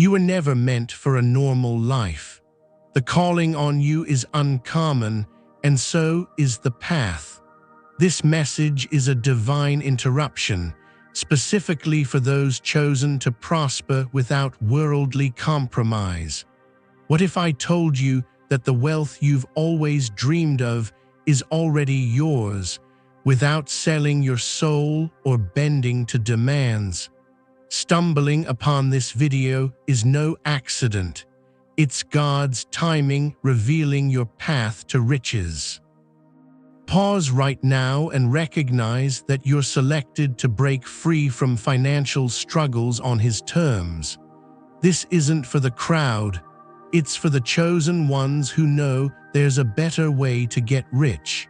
You were never meant for a normal life. The calling on you is uncommon, and so is the path. This message is a divine interruption, specifically for those chosen to prosper without worldly compromise. What if I told you that the wealth you've always dreamed of is already yours, without selling your soul or bending to demands? Stumbling upon this video is no accident. It's God's timing revealing your path to riches. Pause right now and recognize that you're selected to break free from financial struggles on His terms. This isn't for the crowd. It's for the chosen ones who know there's a better way to get rich.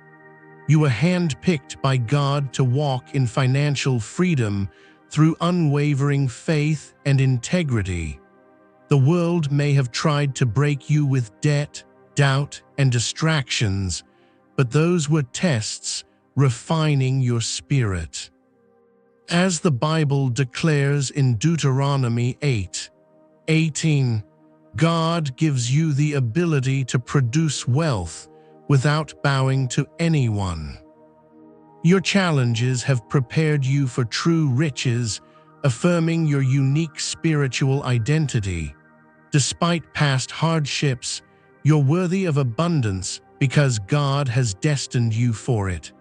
You were handpicked by God to walk in financial freedom through unwavering faith and integrity. The world may have tried to break you with debt, doubt, and distractions, but those were tests refining your spirit. As the Bible declares in Deuteronomy 8:18, God gives you the ability to produce wealth without bowing to anyone. Your challenges have prepared you for true riches, affirming your unique spiritual identity. Despite past hardships, you're worthy of abundance because God has destined you for it.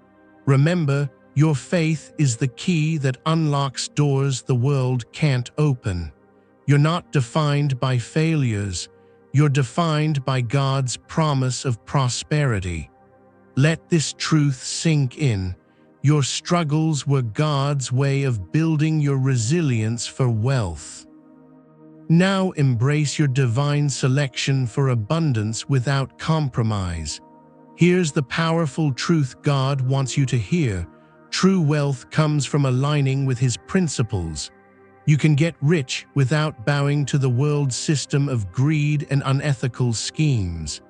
Remember, your faith is the key that unlocks doors the world can't open. You're not defined by failures. You're defined by God's promise of prosperity. Let this truth sink in. Your struggles were God's way of building your resilience for wealth. Now embrace your divine selection for abundance without compromise. Here's the powerful truth God wants you to hear. True wealth comes from aligning with His principles. You can get rich without bowing to the world's system of greed and unethical schemes.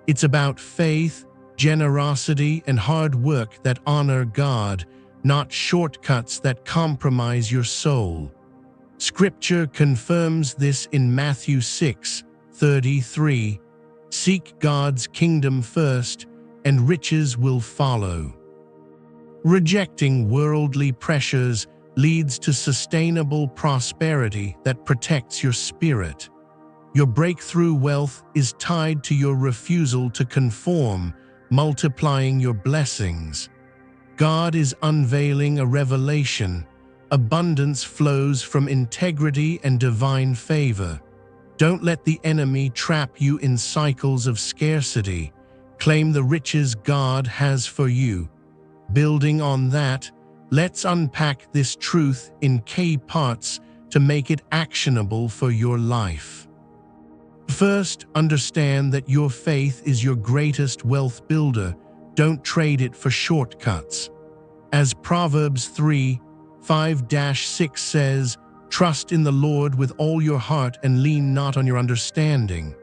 It's about faith, generosity, and hard work that honor God, not shortcuts that compromise your soul. Scripture confirms this in Matthew 6:33. Seek God's kingdom first, and riches will follow. Rejecting worldly pressures leads to sustainable prosperity that protects your spirit. Your breakthrough wealth is tied to your refusal to conform, multiplying your blessings. God is unveiling a revelation. Abundance flows from integrity and divine favor. Don't let the enemy trap you in cycles of scarcity. Claim the riches God has for you. Building on that, let's unpack this truth in key parts to make it actionable for your life. First, understand that your faith is your greatest wealth builder. Don't trade it for shortcuts. As Proverbs 3:5-6 says, "Trust in the Lord with all your heart and lean not on your understanding."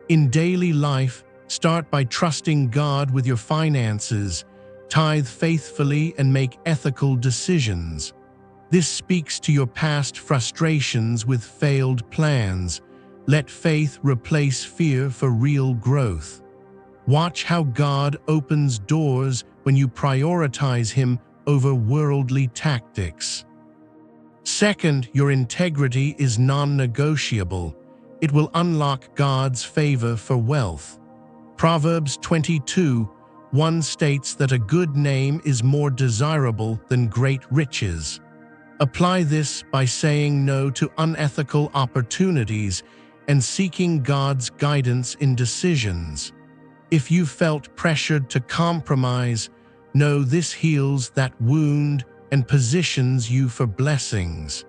In daily life, start by trusting God with your finances. Tithe faithfully and make ethical decisions. This speaks to your past frustrations with failed plans. Let faith replace fear for real growth. Watch how God opens doors when you prioritize Him over worldly tactics. Second, your integrity is non-negotiable. It will unlock God's favor for wealth. Proverbs 22:1 states that a good name is more desirable than great riches. Apply this by saying no to unethical opportunities and seeking God's guidance in decisions. If you felt pressured to compromise, know this heals that wound and positions you for blessings.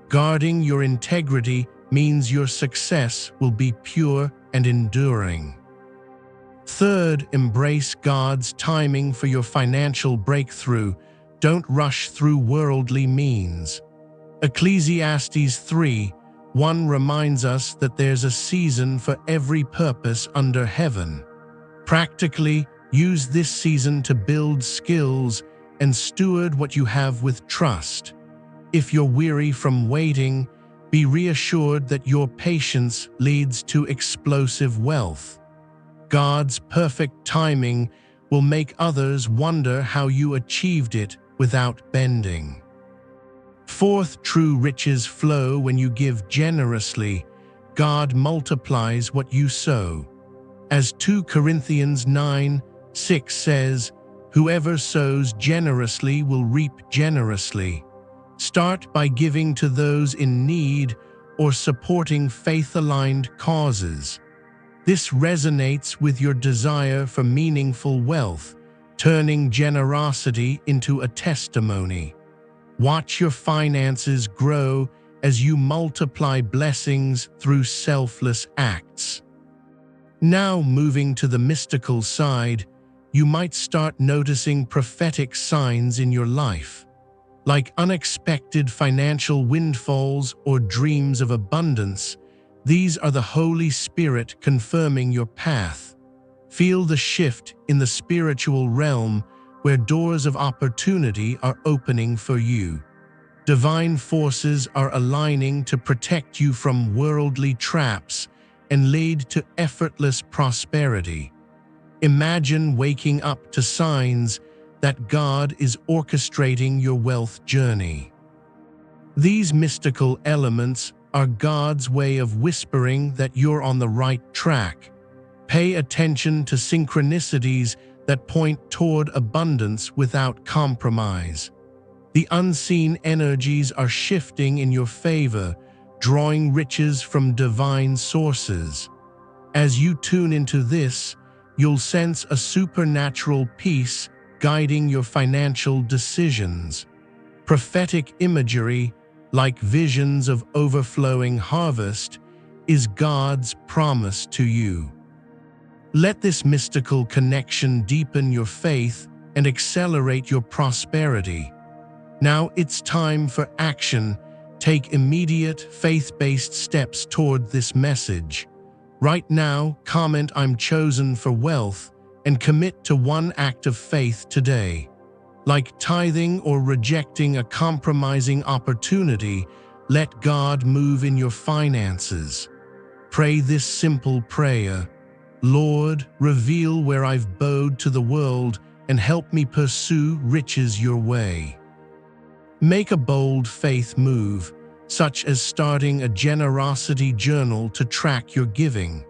Guarding your integrity means your success will be pure and enduring. Third, embrace God's timing for your financial breakthrough. Don't rush through worldly means. Ecclesiastes 3:1 reminds us that there's a season for every purpose under heaven. Practically, use this season to build skills and steward what you have with trust. If you're weary from waiting, Be reassured that your patience leads to explosive wealth. God's perfect timing will make others wonder how you achieved it without bending. Fourth, true riches flow when you give generously. God multiplies what you sow. As 2 Corinthians 9:6 says, "Whoever sows generously will reap generously." Start by giving to those in need or supporting faith-aligned causes. This resonates with your desire for meaningful wealth, turning generosity into a testimony. Watch your finances grow as you multiply blessings through selfless acts. Now, moving to the mystical side, you might start noticing prophetic signs in your life, like unexpected financial windfalls or dreams of abundance. These are the Holy Spirit confirming your path. Feel the shift in the spiritual realm where doors of opportunity are opening for you. Divine forces are aligning to protect you from worldly traps and lead to effortless prosperity. Imagine waking up to signs that God is orchestrating your wealth journey. These mystical elements are God's way of whispering that you're on the right track. Pay attention to synchronicities that point toward abundance without compromise. The unseen energies are shifting in your favor, drawing riches from divine sources. As you tune into this, you'll sense a supernatural peace guiding your financial decisions. Prophetic imagery, like visions of overflowing harvest, is God's promise to you. Let this mystical connection deepen your faith and accelerate your prosperity. Now it's time for action. Take immediate, faith-based steps toward this message. Right now, comment "I'm chosen for wealth" and commit to one act of faith today. Like tithing or rejecting a compromising opportunity, let God move in your finances. Pray this simple prayer: Lord, reveal where I've bowed to the world and help me pursue riches your way. Make a bold faith move, such as starting a generosity journal to track your giving.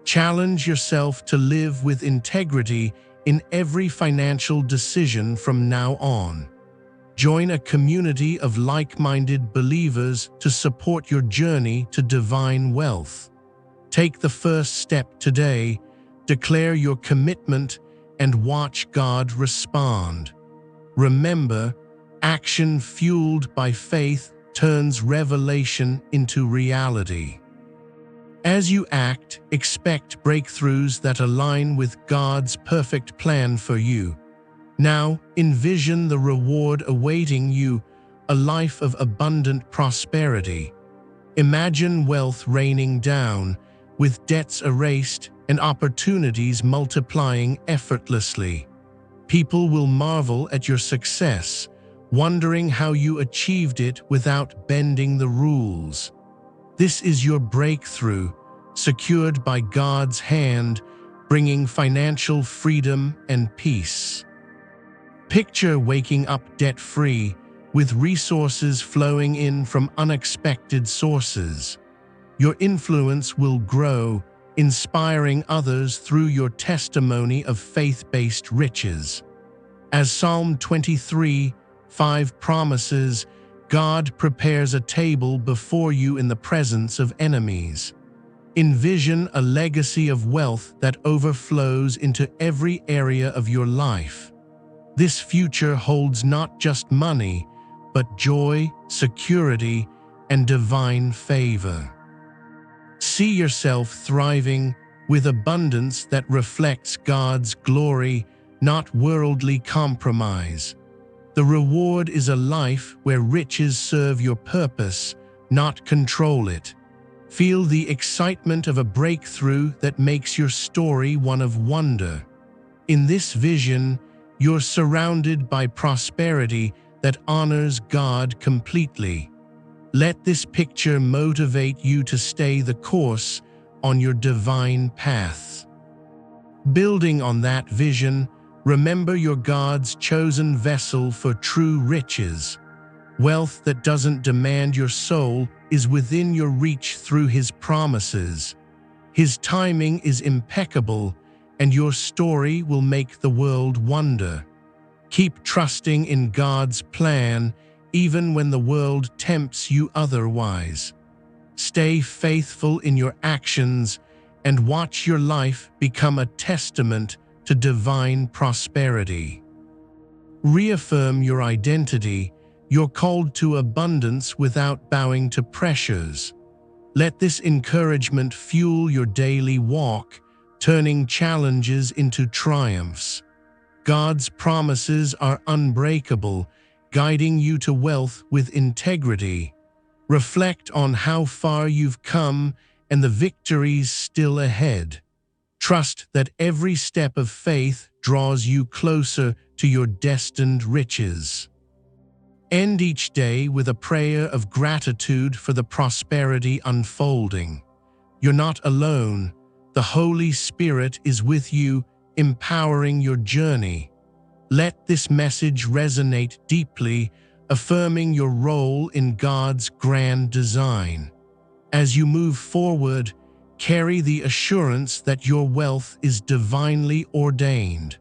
Challenge yourself to live with integrity in every financial decision from now on. Join a community of like-minded believers to support your journey to divine wealth. Take the first step today, declare your commitment, and watch God respond. Remember, action fueled by faith turns revelation into reality. As you act, expect breakthroughs that align with God's perfect plan for you. Now, envision the reward awaiting you, a life of abundant prosperity. Imagine wealth raining down, with debts erased and opportunities multiplying effortlessly. People will marvel at your success, wondering how you achieved it without bending the rules. This is your breakthrough, secured by God's hand, bringing financial freedom and peace. Picture waking up debt-free, with resources flowing in from unexpected sources. Your influence will grow, inspiring others through your testimony of faith-based riches. As Psalm 23:5 promises, God prepares a table before you in the presence of enemies. Envision a legacy of wealth that overflows into every area of your life. This future holds not just money, but joy, security, and divine favor. See yourself thriving with abundance that reflects God's glory, not worldly compromise. The reward is a life where riches serve your purpose, not control it. Feel the excitement of a breakthrough that makes your story one of wonder. In this vision, you're surrounded by prosperity that honors God completely. Let this picture motivate you to stay the course on your divine paths. Building on that vision, remember you're God's chosen vessel for true riches. Wealth that doesn't demand your soul is within your reach through His promises. His timing is impeccable, and your story will make the world wonder. Keep trusting in God's plan, even when the world tempts you otherwise. Stay faithful in your actions and watch your life become a testament to divine prosperity. Reaffirm your identity. You're called to abundance without bowing to pressures. Let this encouragement fuel your daily walk, turning challenges into triumphs. God's promises are unbreakable, guiding you to wealth with integrity. Reflect on how far you've come and the victories still ahead. Trust that every step of faith draws you closer to your destined riches. End each day with a prayer of gratitude for the prosperity unfolding. You're not alone. The Holy Spirit is with you, empowering your journey. Let this message resonate deeply, affirming your role in God's grand design. As you move forward, carry the assurance that your wealth is divinely ordained.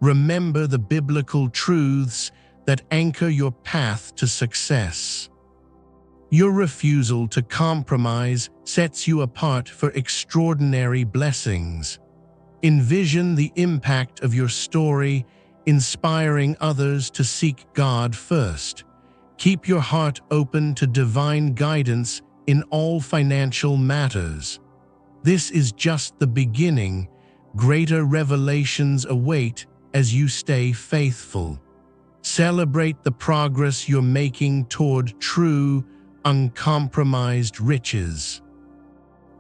Remember the biblical truths that anchor your path to success. Your refusal to compromise sets you apart for extraordinary blessings. Envision the impact of your story, inspiring others to seek God first. Keep your heart open to divine guidance in all financial matters. This is just the beginning. Greater revelations await as you stay faithful. Celebrate the progress you're making toward true, uncompromised riches.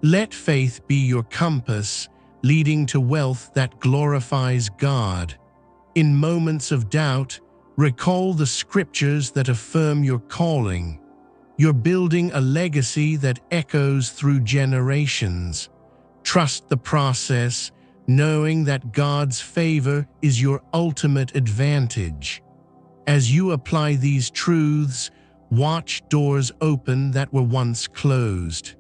Let faith be your compass, leading to wealth that glorifies God. In moments of doubt, recall the scriptures that affirm your calling. You're building a legacy that echoes through generations. Trust the process, knowing that God's favor is your ultimate advantage. As you apply these truths, watch doors open that were once closed.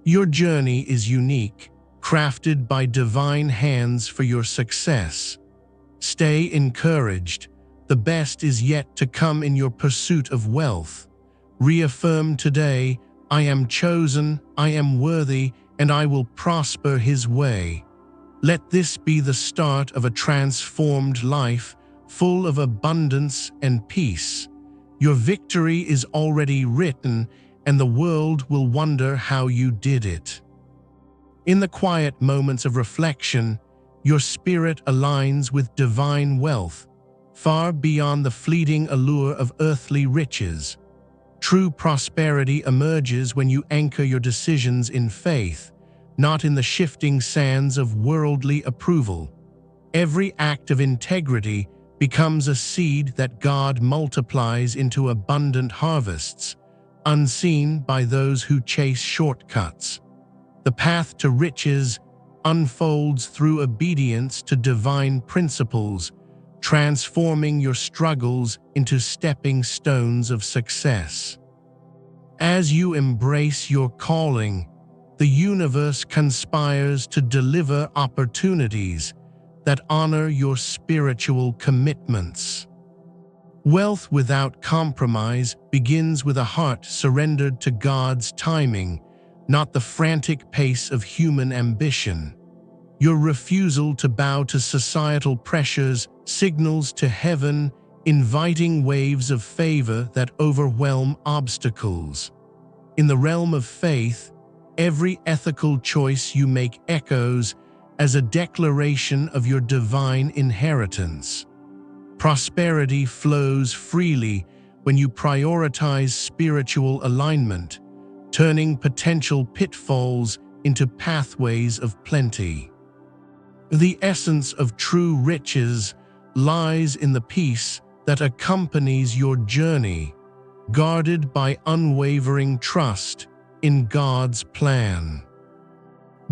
Your journey is unique, crafted by divine hands for your success. Stay encouraged. The best is yet to come in your pursuit of wealth. Reaffirm today, I am chosen, I am worthy, and I will prosper His way. Let this be the start of a transformed life, full of abundance and peace. Your victory is already written, and the world will wonder how you did it. In the quiet moments of reflection, your spirit aligns with divine wealth, far beyond the fleeting allure of earthly riches. True prosperity emerges when you anchor your decisions in faith, not in the shifting sands of worldly approval. Every act of integrity becomes a seed that God multiplies into abundant harvests, unseen by those who chase shortcuts. The path to riches unfolds through obedience to divine principles, transforming your struggles into stepping stones of success. As you embrace your calling, the universe conspires to deliver opportunities that honor your spiritual commitments. Wealth without compromise begins with a heart surrendered to God's timing, not the frantic pace of human ambition. Your refusal to bow to societal pressures signals to heaven, inviting waves of favor that overwhelm obstacles. In the realm of faith, every ethical choice you make echoes as a declaration of your divine inheritance. Prosperity flows freely when you prioritize spiritual alignment, turning potential pitfalls into pathways of plenty. The essence of true riches lies in the peace that accompanies your journey. guarded by unwavering trust in God's plan.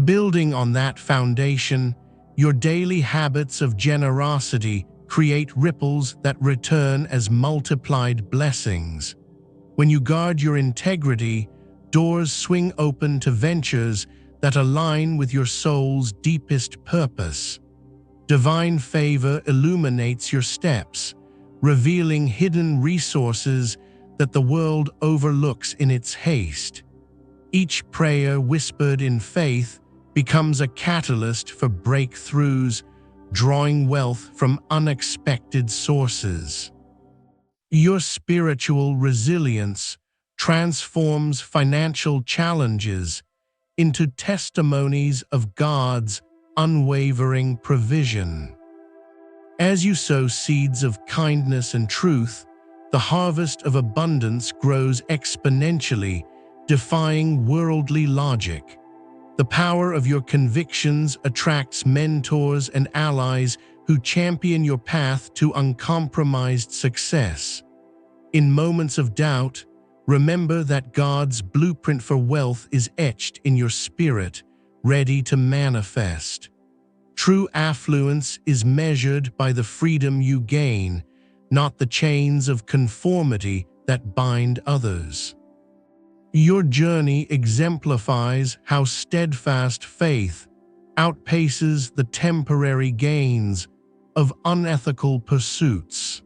Building on that foundation, your daily habits of generosity create ripples that return as multiplied blessings. When you guard your integrity, doors swing open to ventures that align with your soul's deepest purpose. Divine favor illuminates your steps, revealing hidden resources that the world overlooks in its haste. Each prayer whispered in faith becomes a catalyst for breakthroughs, drawing wealth from unexpected sources. Your spiritual resilience transforms financial challenges into testimonies of God's unwavering provision. As you sow seeds of kindness and truth, the harvest of abundance grows exponentially, defying worldly logic. The power of your convictions attracts mentors and allies who champion your path to uncompromised success. In moments of doubt, remember that God's blueprint for wealth is etched in your spirit, ready to manifest. True affluence is measured by the freedom you gain, not the chains of conformity that bind others. Your journey exemplifies how steadfast faith outpaces the temporary gains of unethical pursuits.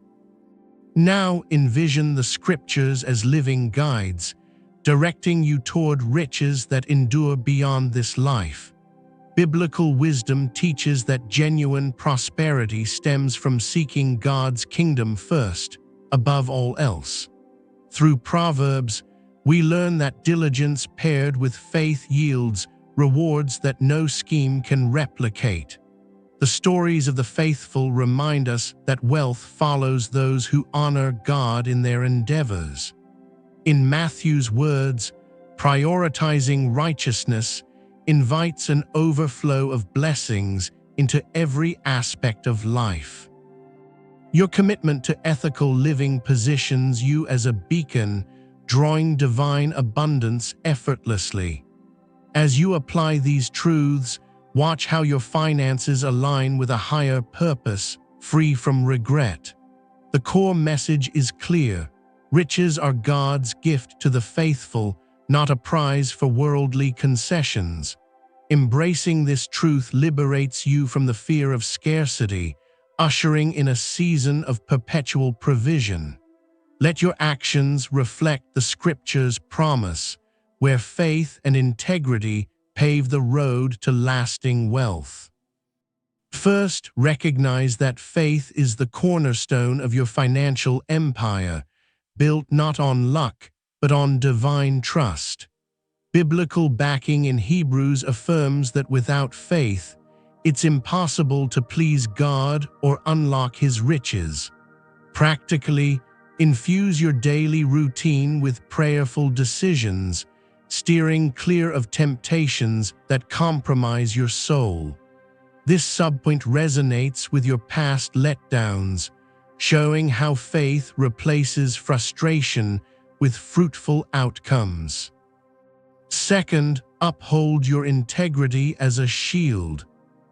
Now envision the scriptures as living guides, directing you toward riches that endure beyond this life. Biblical wisdom teaches that genuine prosperity stems from seeking God's kingdom first, above all else. Through Proverbs, we learn that diligence paired with faith yields rewards that no scheme can replicate. The stories of the faithful remind us that wealth follows those who honor God in their endeavors. In Matthew's words, prioritizing righteousness invites an overflow of blessings into every aspect of life. Your commitment to ethical living positions you as a beacon, drawing divine abundance effortlessly. As you apply these truths, watch how your finances align with a higher purpose, free from regret. The core message is clear. Riches are God's gift to the faithful, not a prize for worldly concessions. Embracing this truth liberates you from the fear of scarcity, ushering in a season of perpetual provision. Let your actions reflect the Scripture's promise, where faith and integrity pave the road to lasting wealth. First, recognize that faith is the cornerstone of your financial empire, built not on luck, but on divine trust. Biblical backing in Hebrews affirms that without faith, it's impossible to please God or unlock His riches. Practically, infuse your daily routine with prayerful decisions, steering clear of temptations that compromise your soul. This subpoint resonates with your past letdowns, showing how faith replaces frustration with fruitful outcomes. Second, uphold your integrity as a shield,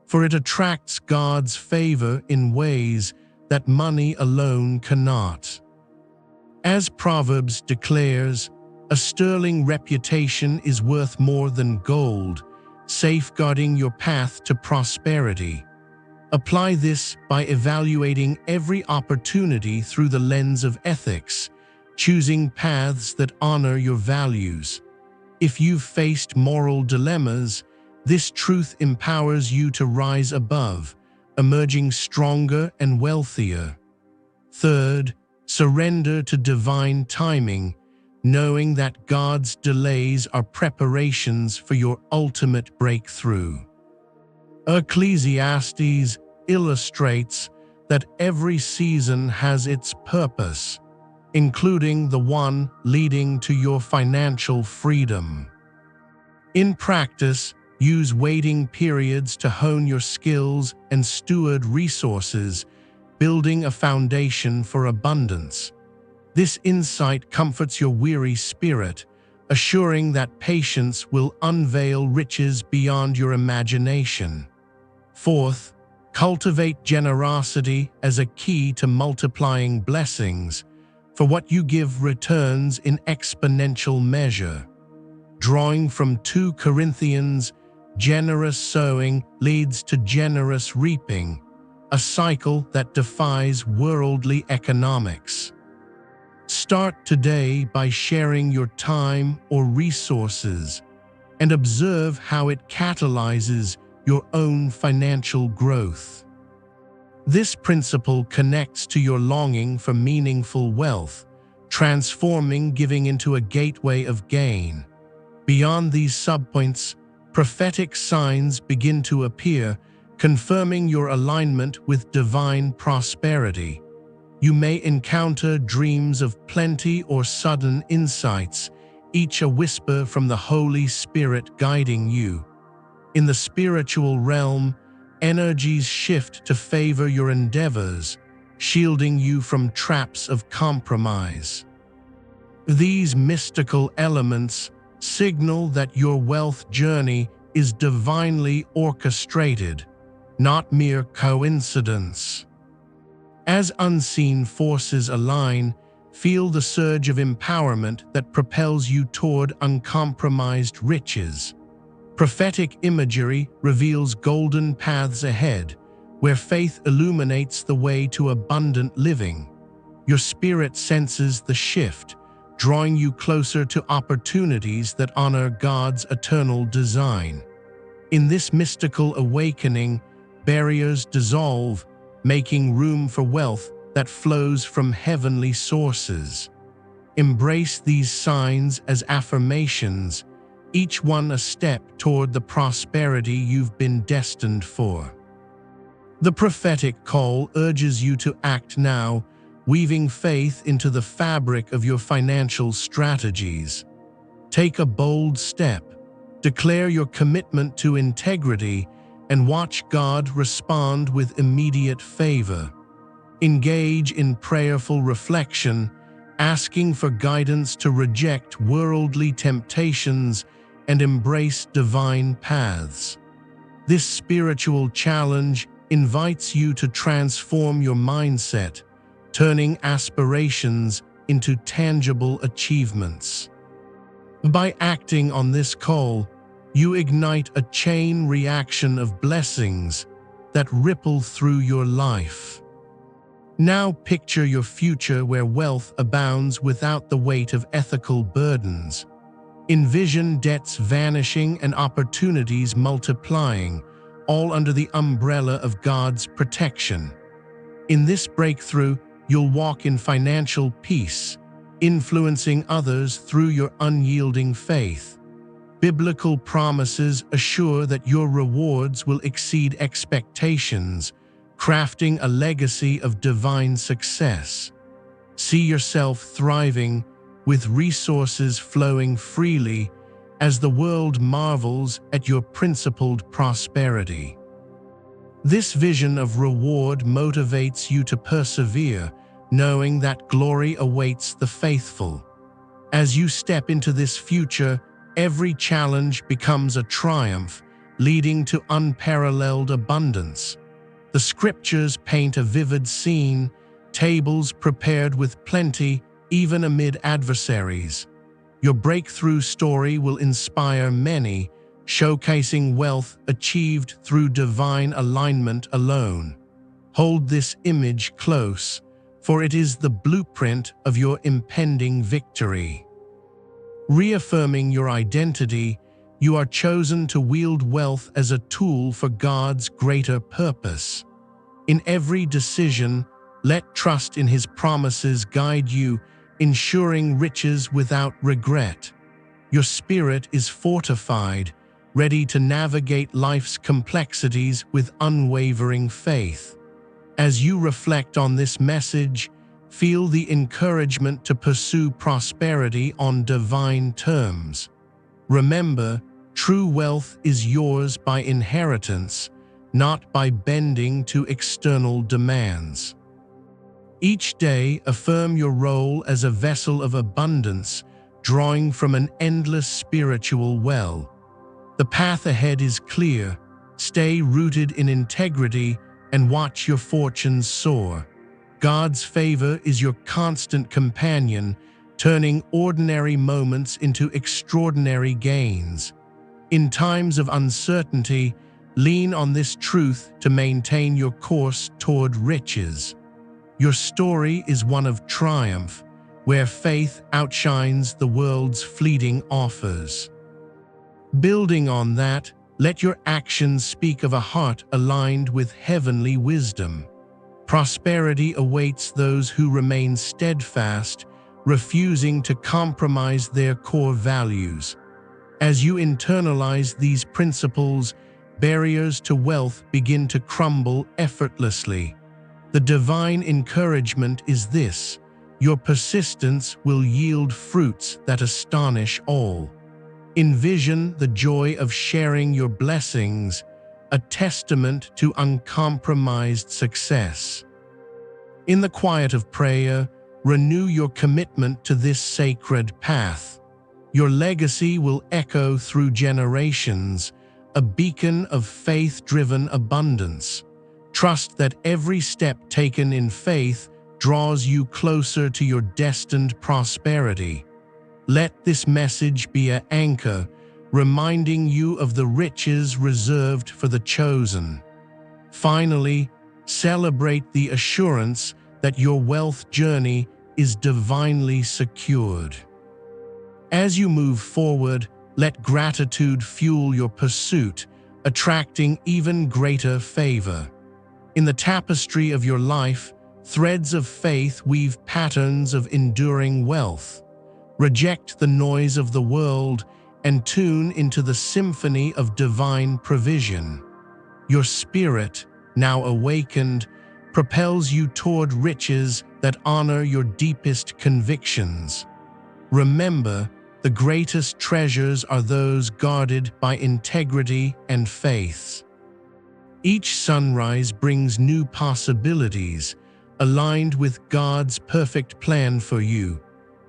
for it attracts God's favor in ways that money alone cannot. As Proverbs declares, a sterling reputation is worth more than gold, safeguarding your path to prosperity. Apply this by evaluating every opportunity through the lens of ethics, choosing paths that honor your values. If you've faced moral dilemmas, this truth empowers you to rise above, emerging stronger and wealthier. Third, surrender to divine timing, knowing that God's delays are preparations for your ultimate breakthrough. Ecclesiastes illustrates that every season has its purpose, including the one leading to your financial freedom. In practice, use waiting periods to hone your skills and steward resources, building a foundation for abundance. This insight comforts your weary spirit, assuring that patience will unveil riches beyond your imagination. Fourth, cultivate generosity as a key to multiplying blessings, for what you give returns in exponential measure. Drawing from 2 Corinthians, generous sowing leads to generous reaping, a cycle that defies worldly economics. Start today by sharing your time or resources and observe how it catalyzes your own financial growth. This principle connects to your longing for meaningful wealth, transforming giving into a gateway of gain. Beyond these subpoints, prophetic signs begin to appear, confirming your alignment with divine prosperity. You may encounter dreams of plenty or sudden insights, each a whisper from the Holy Spirit guiding you. In the spiritual realm, energies shift to favor your endeavors, shielding you from traps of compromise. These mystical elements signal that your wealth journey is divinely orchestrated, not mere coincidence. As unseen forces align, feel the surge of empowerment that propels you toward uncompromised riches. Prophetic imagery reveals golden paths ahead, where faith illuminates the way to abundant living. Your spirit senses the shift, drawing you closer to opportunities that honor God's eternal design. In this mystical awakening, barriers dissolve, making room for wealth that flows from heavenly sources. Embrace these signs as affirmations, each one a step toward the prosperity you've been destined for. The prophetic call urges you to act now, weaving faith into the fabric of your financial strategies. Take a bold step, declare your commitment to integrity, and watch God respond with immediate favor. Engage in prayerful reflection, asking for guidance to reject worldly temptations and embrace divine paths. This spiritual challenge invites you to transform your mindset, turning aspirations into tangible achievements. By acting on this call, you ignite a chain reaction of blessings that ripple through your life. Now picture your future where wealth abounds without the weight of ethical burdens. Envision debts vanishing and opportunities multiplying, all under the umbrella of God's protection. In this breakthrough, you'll walk in financial peace, influencing others through your unyielding faith. Biblical promises assure that your rewards will exceed expectations, crafting a legacy of divine success. See yourself thriving, with resources flowing freely, as the world marvels at your principled prosperity. This vision of reward motivates you to persevere, knowing that glory awaits the faithful. As you step into this future, every challenge becomes a triumph, leading to unparalleled abundance. The scriptures paint a vivid scene, tables prepared with plenty, even amid adversaries. Your breakthrough story will inspire many, showcasing wealth achieved through divine alignment alone. Hold this image close, for it is the blueprint of your impending victory. Reaffirming your identity, you are chosen to wield wealth as a tool for God's greater purpose. In every decision, let trust in His promises guide you, ensuring riches without regret. Your spirit is fortified, ready to navigate life's complexities with unwavering faith. As you reflect on this message, feel the encouragement to pursue prosperity on divine terms. Remember, true wealth is yours by inheritance, not by bending to external demands. Each day, affirm your role as a vessel of abundance, drawing from an endless spiritual well. The path ahead is clear. Stay rooted in integrity and watch your fortunes soar. God's favor is your constant companion, turning ordinary moments into extraordinary gains. In times of uncertainty, lean on this truth to maintain your course toward riches. Your story is one of triumph, where faith outshines the world's fleeting offers. Building on that, let your actions speak of a heart aligned with heavenly wisdom. Prosperity awaits those who remain steadfast, refusing to compromise their core values. As you internalize these principles, barriers to wealth begin to crumble effortlessly. The divine encouragement is this: your persistence will yield fruits that astonish all. Envision the joy of sharing your blessings, a testament to uncompromised success. In the quiet of prayer, renew your commitment to this sacred path. Your legacy will echo through generations, a beacon of faith-driven abundance. Trust that every step taken in faith draws you closer to your destined prosperity. Let this message be an anchor, reminding you of the riches reserved for the chosen. Finally, celebrate the assurance that your wealth journey is divinely secured. As you move forward, let gratitude fuel your pursuit, attracting even greater favor. In the tapestry of your life, threads of faith weave patterns of enduring wealth. Reject the noise of the world and tune into the symphony of divine provision. Your spirit, now awakened, propels you toward riches that honor your deepest convictions. Remember, the greatest treasures are those guarded by integrity and faith. Each sunrise brings new possibilities, aligned with God's perfect plan for you.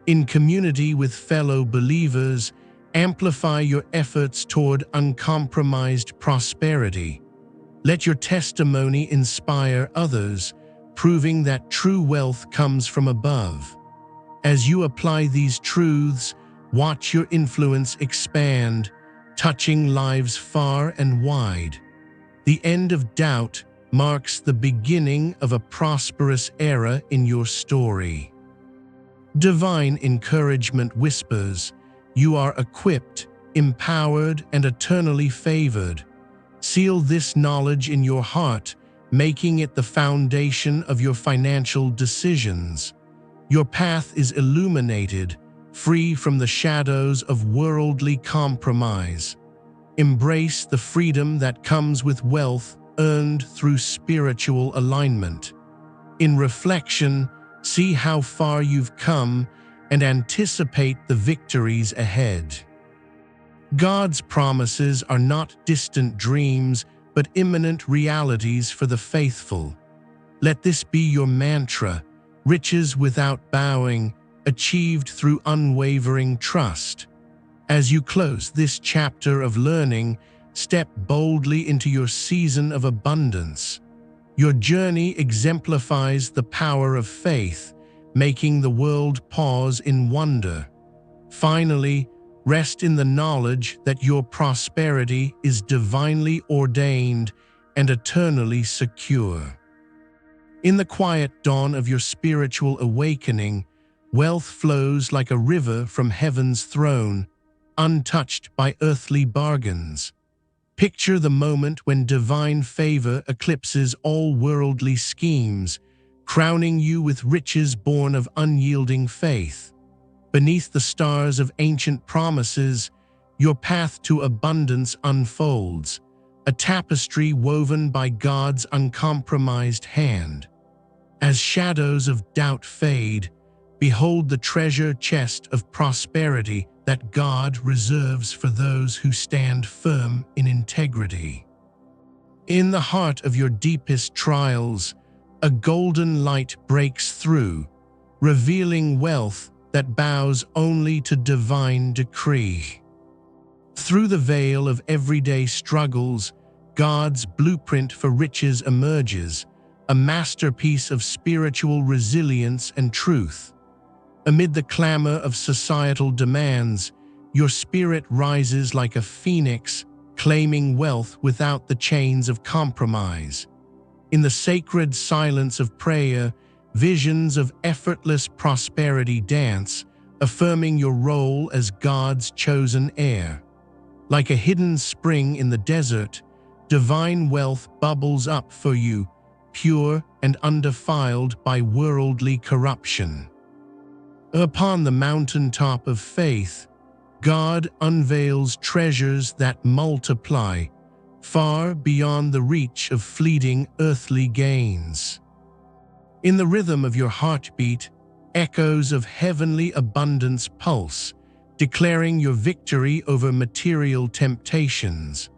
In community with fellow believers, amplify your efforts toward uncompromised prosperity. Let your testimony inspire others, proving that true wealth comes from above. As you apply these truths, watch your influence expand, touching lives far and wide. The end of doubt marks the beginning of a prosperous era in your story. Divine encouragement whispers, you are equipped, empowered, and eternally favored. Seal this knowledge in your heart, making it the foundation of your financial decisions. Your path is illuminated, free from the shadows of worldly compromise. Embrace the freedom that comes with wealth earned through spiritual alignment. In reflection, see how far you've come and anticipate the victories ahead. God's promises are not distant dreams, but imminent realities for the faithful. Let this be your mantra: riches without bowing, achieved through unwavering trust. As you close this chapter of learning, step boldly into your season of abundance. Your journey exemplifies the power of faith, making the world pause in wonder. Finally, rest in the knowledge that your prosperity is divinely ordained and eternally secure. In the quiet dawn of your spiritual awakening, wealth flows like a river from heaven's throne, untouched by earthly bargains. Picture the moment when divine favor eclipses all worldly schemes, crowning you with riches born of unyielding faith. Beneath the stars of ancient promises, your path to abundance unfolds, a tapestry woven by God's uncompromised hand. As shadows of doubt fade, behold the treasure chest of prosperity that God reserves for those who stand firm in integrity. In the heart of your deepest trials, a golden light breaks through, revealing wealth that bows only to divine decree. Through the veil of everyday struggles, God's blueprint for riches emerges, a masterpiece of spiritual resilience and truth. Amid the clamor of societal demands, your spirit rises like a phoenix, claiming wealth without the chains of compromise. In the sacred silence of prayer, visions of effortless prosperity dance, affirming your role as God's chosen heir. Like a hidden spring in the desert, divine wealth bubbles up for you, pure and undefiled by worldly corruption. Upon the mountaintop of faith, God unveils treasures that multiply, far beyond the reach of fleeting earthly gains. In the rhythm of your heartbeat, echoes of heavenly abundance pulse, declaring your victory over material temptations.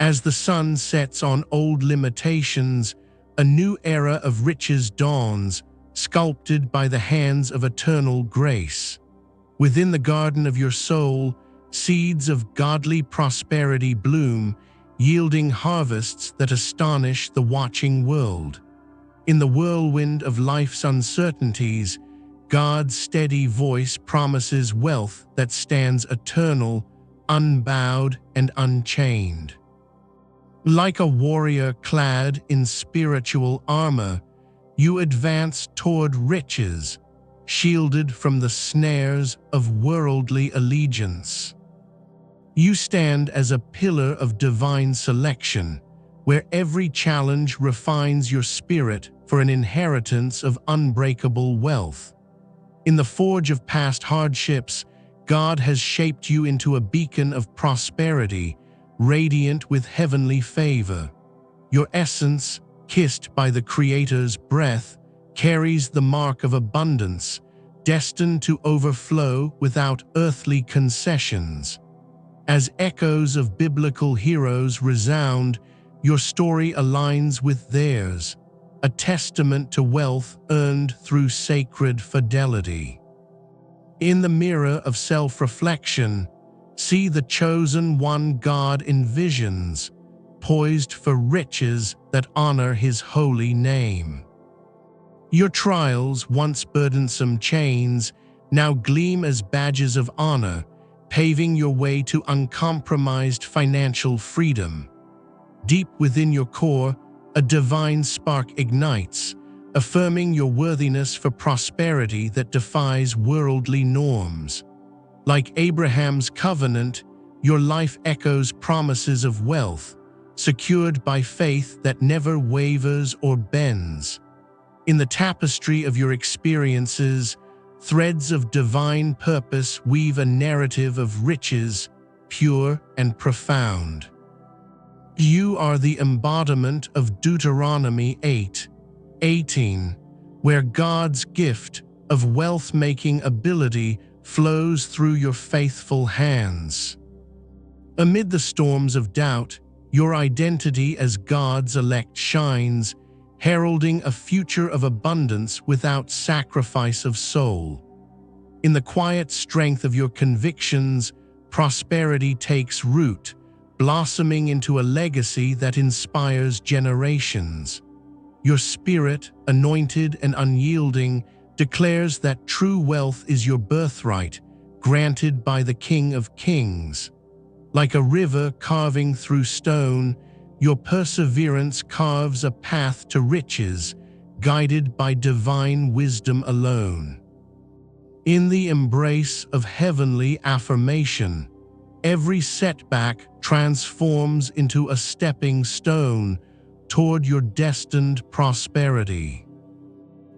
As the sun sets on old limitations, a new era of riches dawns, sculpted by the hands of eternal grace. Within the garden of your soul, seeds of godly prosperity bloom, yielding harvests that astonish the watching world. In the whirlwind of life's uncertainties, God's steady voice promises wealth that stands eternal, unbowed, and unchained. Like a warrior clad in spiritual armor, you advance toward riches, shielded from the snares of worldly allegiance. You stand as a pillar of divine selection, where every challenge refines your spirit for an inheritance of unbreakable wealth. In the forge of past hardships, God has shaped you into a beacon of prosperity, radiant with heavenly favor. Your essence, kissed by the Creator's breath, carries the mark of abundance, destined to overflow without earthly concessions. As echoes of biblical heroes resound, your story aligns with theirs, a testament to wealth earned through sacred fidelity. In the mirror of self-reflection, see the chosen one God envisions, poised for riches that honor His holy name. Your trials, once burdensome chains, now gleam as badges of honor, paving your way to uncompromised financial freedom. Deep within your core, a divine spark ignites, affirming your worthiness for prosperity that defies worldly norms. Like Abraham's covenant, your life echoes promises of wealth, secured by faith that never wavers or bends. In the tapestry of your experiences, threads of divine purpose weave a narrative of riches, pure and profound. You are the embodiment of Deuteronomy 8:18, where God's gift of wealth-making ability flows through your faithful hands. Amid the storms of doubt, your identity as God's elect shines, heralding a future of abundance without sacrifice of soul. In the quiet strength of your convictions, prosperity takes root, blossoming into a legacy that inspires generations. Your spirit, anointed and unyielding, declares that true wealth is your birthright, granted by the King of Kings. Like a river carving through stone, your perseverance carves a path to riches, guided by divine wisdom alone. In the embrace of heavenly affirmation, every setback transforms into a stepping stone toward your destined prosperity.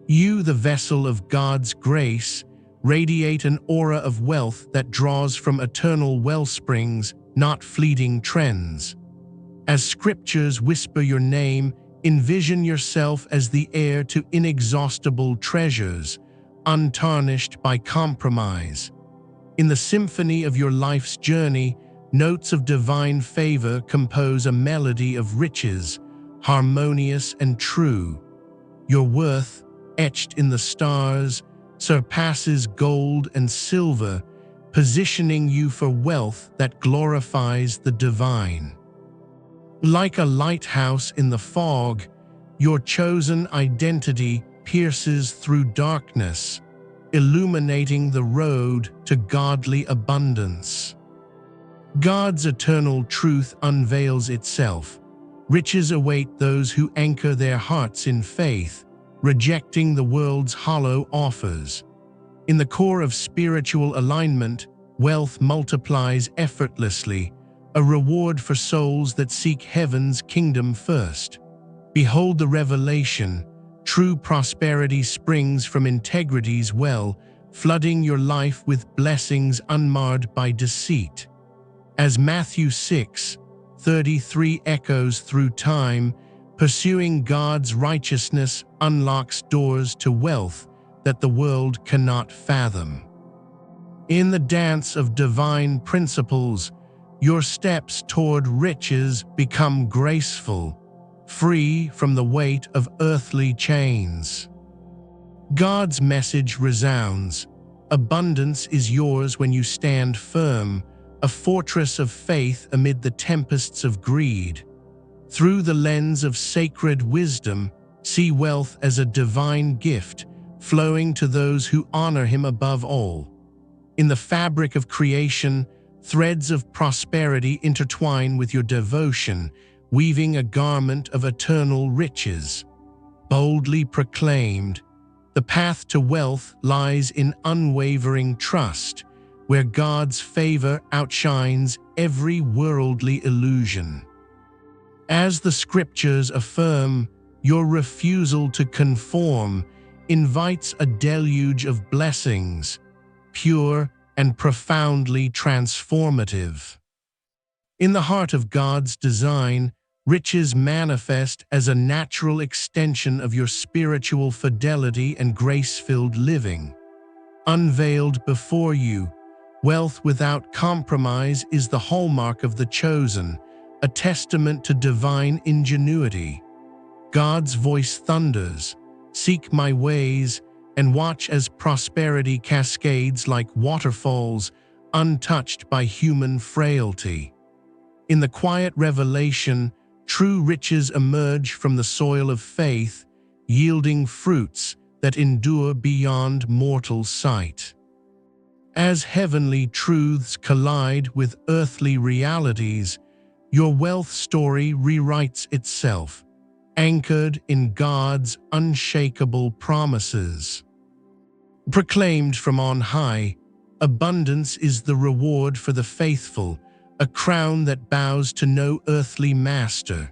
You, the vessel of God's grace, radiate an aura of wealth that draws from eternal wellsprings, not fleeting trends. As scriptures whisper your name, envision yourself as the heir to inexhaustible treasures, untarnished by compromise. In the symphony of your life's journey, notes of divine favor compose a melody of riches, harmonious and true. Your worth, etched in the stars, surpasses gold and silver, positioning you for wealth that glorifies the divine. Like a lighthouse in the fog, your chosen identity pierces through darkness, illuminating the road to godly abundance. God's eternal truth unveils itself. Riches await those who anchor their hearts in faith, rejecting the world's hollow offers. In the core of spiritual alignment, wealth multiplies effortlessly, a reward for souls that seek heaven's kingdom first. Behold the revelation. True prosperity springs from integrity's well, flooding your life with blessings unmarred by deceit. As Matthew 6:33 echoes through time, pursuing God's righteousness unlocks doors to wealth that the world cannot fathom. In the dance of divine principles, your steps toward riches become graceful, free from the weight of earthly chains. God's message resounds. Abundance is yours when you stand firm, a fortress of faith amid the tempests of greed. Through the lens of sacred wisdom, see wealth as a divine gift, flowing to those who honor Him above all. In the fabric of creation, threads of prosperity intertwine with your devotion, weaving a garment of eternal riches. Boldly proclaimed, the path to wealth lies in unwavering trust, where God's favor outshines every worldly illusion. As the scriptures affirm, your refusal to conform invites a deluge of blessings, pure and profoundly transformative. In the heart of God's design, riches manifest as a natural extension of your spiritual fidelity and grace-filled living. Unveiled before you, wealth without compromise is the hallmark of the chosen, a testament to divine ingenuity. God's voice thunders, "Seek my ways," and watch as prosperity cascades like waterfalls, untouched by human frailty. In the quiet revelation, true riches emerge from the soil of faith, yielding fruits that endure beyond mortal sight. As heavenly truths collide with earthly realities, your wealth story rewrites itself, anchored in God's unshakable promises. Proclaimed from on high, abundance is the reward for the faithful, a crown that bows to no earthly master.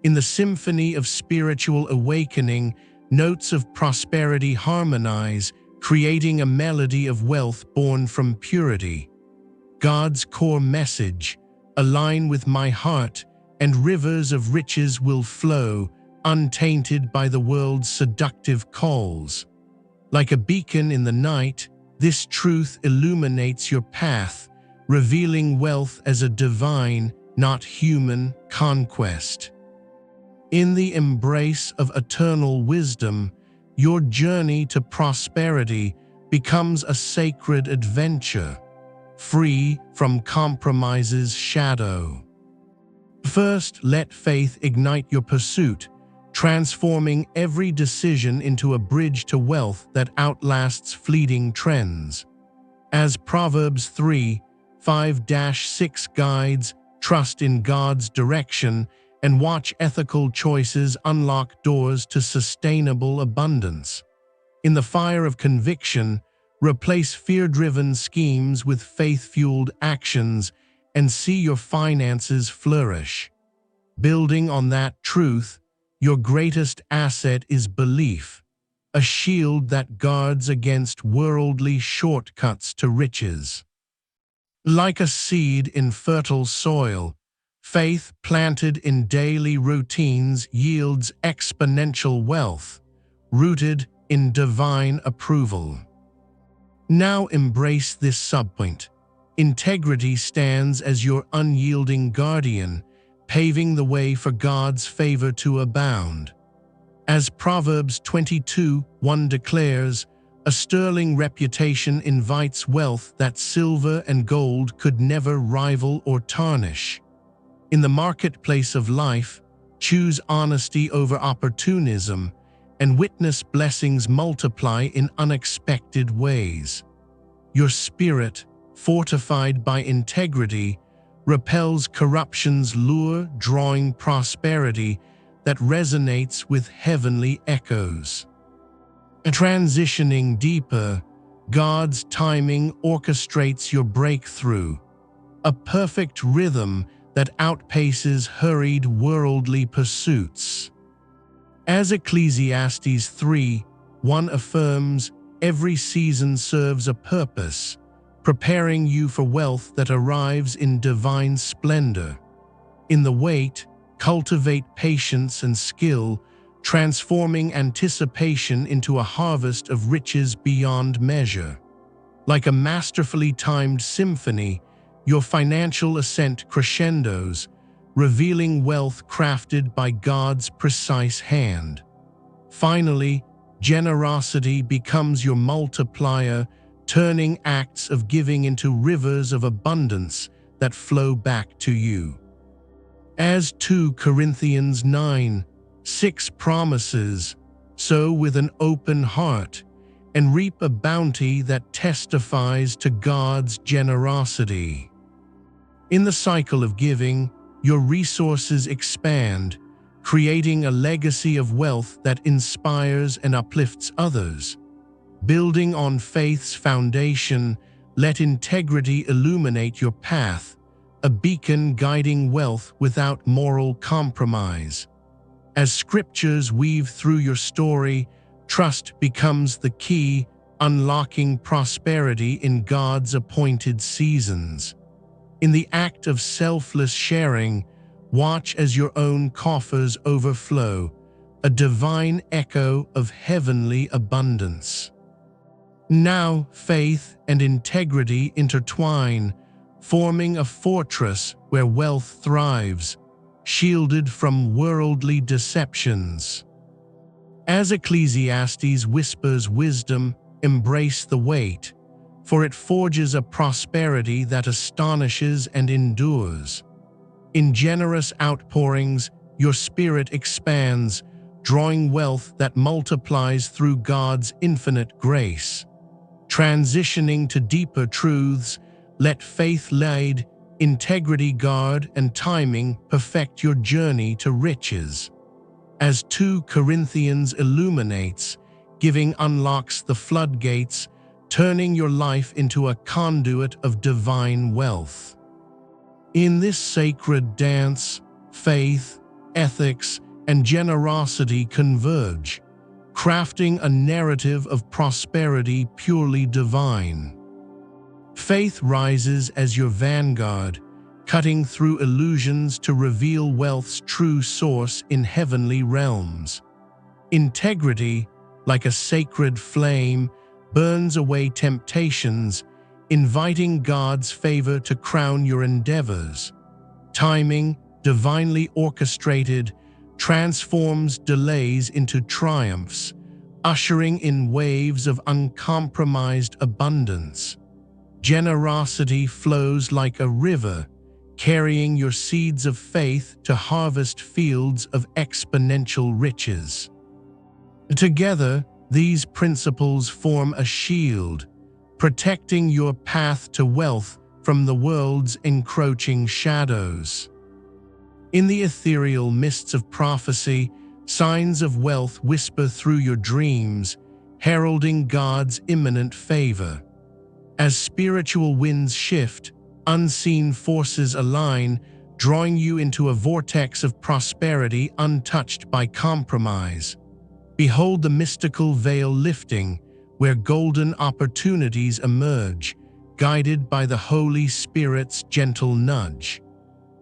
In the symphony of spiritual awakening, notes of prosperity harmonize, creating a melody of wealth born from purity. God's core message, align with my heart, and rivers of riches will flow, untainted by the world's seductive calls. Like a beacon in the night, this truth illuminates your path, revealing wealth as a divine, not human, conquest. In the embrace of eternal wisdom, your journey to prosperity becomes a sacred adventure, free from compromise's shadow. First, let faith ignite your pursuit, transforming every decision into a bridge to wealth that outlasts fleeting trends. As Proverbs 3:5-6 guides, trust in God's direction and watch ethical choices unlock doors to sustainable abundance. In the fire of conviction, replace fear-driven schemes with faith-fueled actions and see your finances flourish. Building on that truth, your greatest asset is belief, a shield that guards against worldly shortcuts to riches. Like a seed in fertile soil, faith planted in daily routines yields exponential wealth, rooted in divine approval. Now embrace this subpoint. Integrity stands as your unyielding guardian, paving the way for God's favor to abound. As Proverbs 22:1 declares, a sterling reputation invites wealth that silver and gold could never rival or tarnish. In the marketplace of life, choose honesty over opportunism and witness blessings multiply in unexpected ways. Your spirit, fortified by integrity, repels corruption's lure, drawing prosperity that resonates with heavenly echoes. Transitioning deeper, God's timing orchestrates your breakthrough, a perfect rhythm that outpaces hurried worldly pursuits. As Ecclesiastes 3:1 affirms, every season serves a purpose, preparing you for wealth that arrives in divine splendor. In the wait, cultivate patience and skill, transforming anticipation into a harvest of riches beyond measure. Like a masterfully timed symphony, your financial ascent crescendos, revealing wealth crafted by God's precise hand. Finally, generosity becomes your multiplier, turning acts of giving into rivers of abundance that flow back to you. As 2 Corinthians 9:6 promises, sow with an open heart and reap a bounty that testifies to God's generosity. In the cycle of giving, your resources expand, creating a legacy of wealth that inspires and uplifts others. Building on faith's foundation, let integrity illuminate your path, a beacon guiding wealth without moral compromise. As scriptures weave through your story, trust becomes the key, unlocking prosperity in God's appointed seasons. In the act of selfless sharing, watch as your own coffers overflow, a divine echo of heavenly abundance. Now, faith and integrity intertwine, forming a fortress where wealth thrives, shielded from worldly deceptions. As Ecclesiastes whispers wisdom, embrace the wait, for it forges a prosperity that astonishes and endures. In generous outpourings, your spirit expands, drawing wealth that multiplies through God's infinite grace. Transitioning to deeper truths, let faith lead, integrity guard, and timing perfect your journey to riches. As 2 Corinthians illuminates, giving unlocks the floodgates, turning your life into a conduit of divine wealth. In this sacred dance, faith, ethics, and generosity converge, crafting a narrative of prosperity purely divine. Faith rises as your vanguard, cutting through illusions to reveal wealth's true source in heavenly realms. Integrity, like a sacred flame, burns away temptations, inviting God's favor to crown your endeavors. Timing, divinely orchestrated, transforms delays into triumphs, ushering in waves of uncompromised abundance. Generosity flows like a river, carrying your seeds of faith to harvest fields of exponential riches. Together, these principles form a shield, protecting your path to wealth from the world's encroaching shadows. In the ethereal mists of prophecy, signs of wealth whisper through your dreams, heralding God's imminent favor. As spiritual winds shift, unseen forces align, drawing you into a vortex of prosperity untouched by compromise. Behold the mystical veil lifting, where golden opportunities emerge, guided by the Holy Spirit's gentle nudge.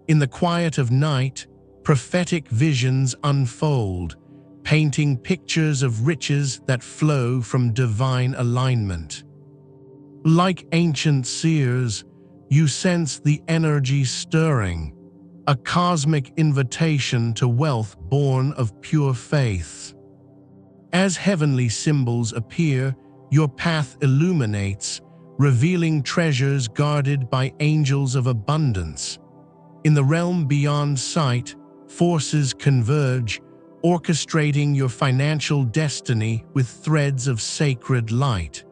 In the quiet of night, prophetic visions unfold, painting pictures of riches that flow from divine alignment. Like ancient seers, you sense the energy stirring, a cosmic invitation to wealth born of pure faith. As heavenly symbols appear, your path illuminates, revealing treasures guarded by angels of abundance. In the realm beyond sight, forces converge, orchestrating your financial destiny with threads of sacred light.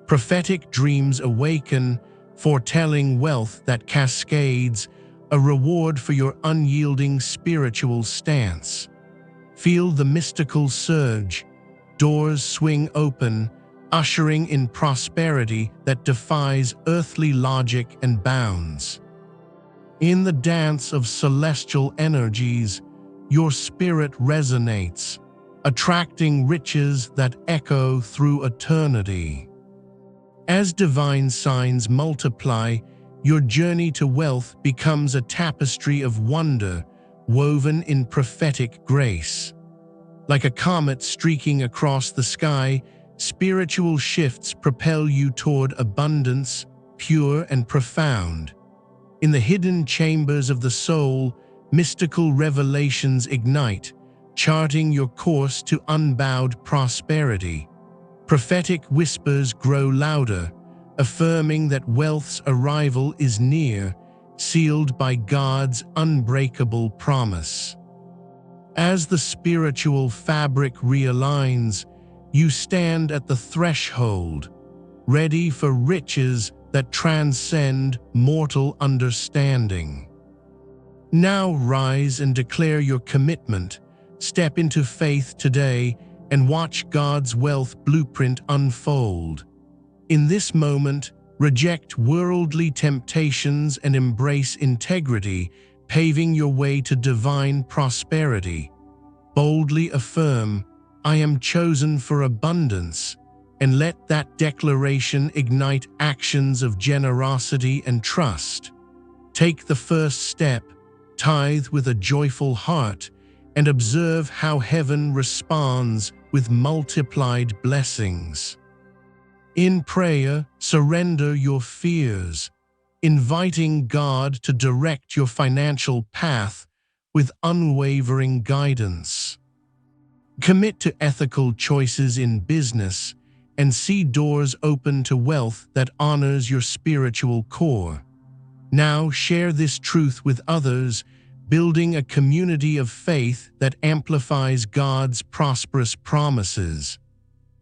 Prophetic dreams awaken, foretelling wealth that cascades, a reward for your unyielding spiritual stance. Feel the mystical surge. Doors swing open, ushering in prosperity that defies earthly logic and bounds. In the dance of celestial energies, your spirit resonates, attracting riches that echo through eternity. As divine signs multiply, your journey to wealth becomes a tapestry of wonder woven in prophetic grace. Like a comet streaking across the sky, spiritual shifts propel you toward abundance, pure and profound. In the hidden chambers of the soul, mystical revelations ignite, charting your course to unbowed prosperity. Prophetic whispers grow louder, affirming that wealth's arrival is near, sealed by God's unbreakable promise. As the spiritual fabric realigns, you stand at the threshold, ready for riches that transcend mortal understanding. Now rise and declare your commitment. Step into faith today and watch God's wealth blueprint unfold. In this moment, reject worldly temptations and embrace integrity, paving your way to divine prosperity. Boldly affirm, "I am chosen for abundance," and let that declaration ignite actions of generosity and trust. Take the first step, tithe with a joyful heart, and observe how heaven responds with multiplied blessings. In prayer, surrender your fears, inviting God to direct your financial path with unwavering guidance. Commit to ethical choices in business and see doors open to wealth that honors your spiritual core. Now share this truth with others, building a community of faith that amplifies God's prosperous promises.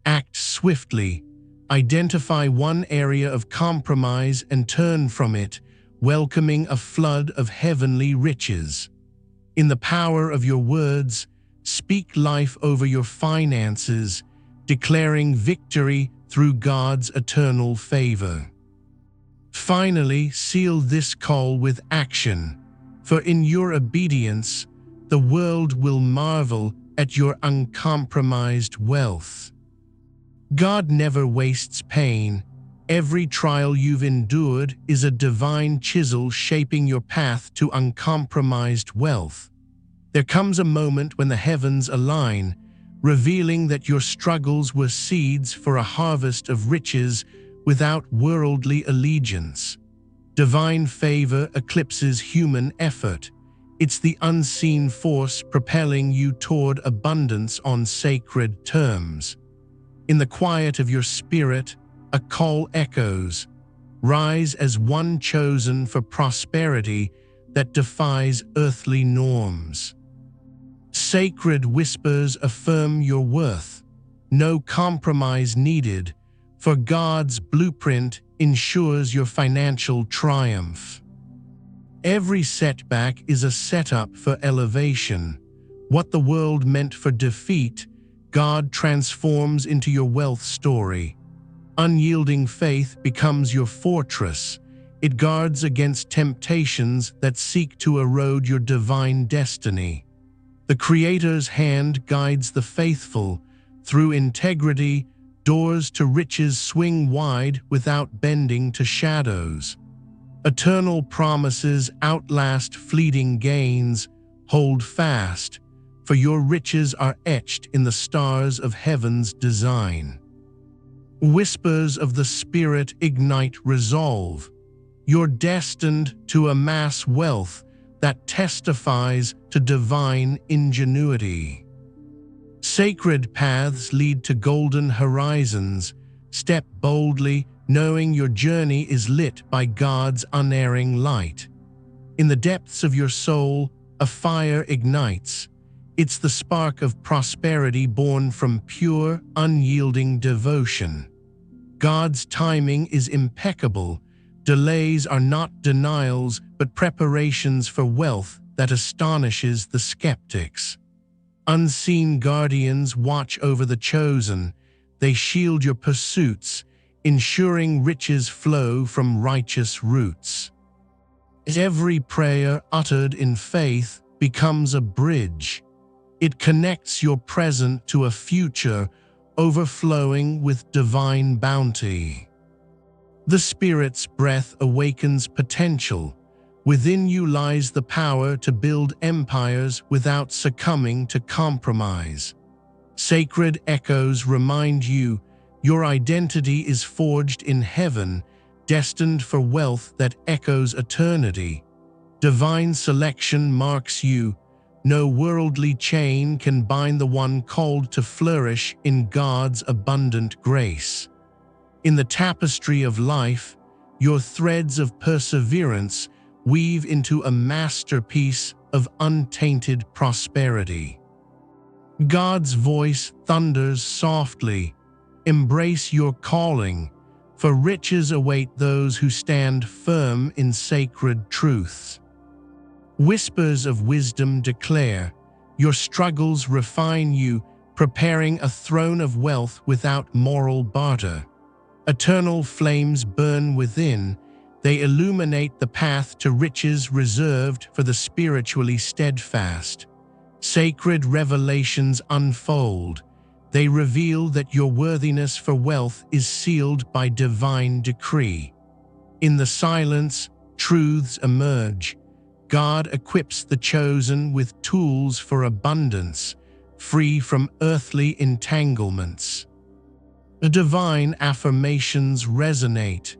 Act swiftly. Identify one area of compromise and turn from it, welcoming a flood of heavenly riches. In the power of your words, speak life over your finances, declaring victory through God's eternal favor. Finally, seal this call with action, for in your obedience, the world will marvel at your uncompromised wealth. God never wastes pain. Every trial you've endured is a divine chisel shaping your path to uncompromised wealth. There comes a moment when the heavens align, revealing that your struggles were seeds for a harvest of riches without worldly allegiance. Divine favor eclipses human effort. It's the unseen force propelling you toward abundance on sacred terms. In the quiet of your spirit, a call echoes. Rise as one chosen for prosperity that defies earthly norms. Sacred whispers affirm your worth. No compromise needed, for God's blueprint ensures your financial triumph. Every setback is a setup for elevation. What the world meant for defeat, God transforms into your wealth story. Unyielding faith becomes your fortress. It guards against temptations that seek to erode your divine destiny. The Creator's hand guides the faithful. Through integrity, doors to riches swing wide without bending to shadows. Eternal promises outlast fleeting gains. Hold fast, for your riches are etched in the stars of heaven's design. Whispers of the Spirit ignite resolve. You're destined to amass wealth that testifies to divine ingenuity. Sacred paths lead to golden horizons. Step boldly, knowing your journey is lit by God's unerring light. In the depths of your soul, a fire ignites. It's the spark of prosperity born from pure, unyielding devotion. God's timing is impeccable. Delays are not denials, but preparations for wealth that astonishes the skeptics. Unseen guardians watch over the chosen. They shield your pursuits, ensuring riches flow from righteous roots. Every prayer uttered in faith becomes a bridge. It connects your present to a future overflowing with divine bounty. The Spirit's breath awakens potential. Within you lies the power to build empires without succumbing to compromise. Sacred echoes remind you your identity is forged in heaven, destined for wealth that echoes eternity. Divine selection marks you. No worldly chain can bind the one called to flourish in God's abundant grace. In the tapestry of life, your threads of perseverance weave into a masterpiece of untainted prosperity. God's voice thunders softly. Embrace your calling, for riches await those who stand firm in sacred truths. Whispers of wisdom declare, your struggles refine you, preparing a throne of wealth without moral barter. Eternal flames burn within. They illuminate the path to riches reserved for the spiritually steadfast. Sacred revelations unfold. They reveal that your worthiness for wealth is sealed by divine decree. In the silence, truths emerge. God equips the chosen with tools for abundance, free from earthly entanglements. The divine affirmations resonate.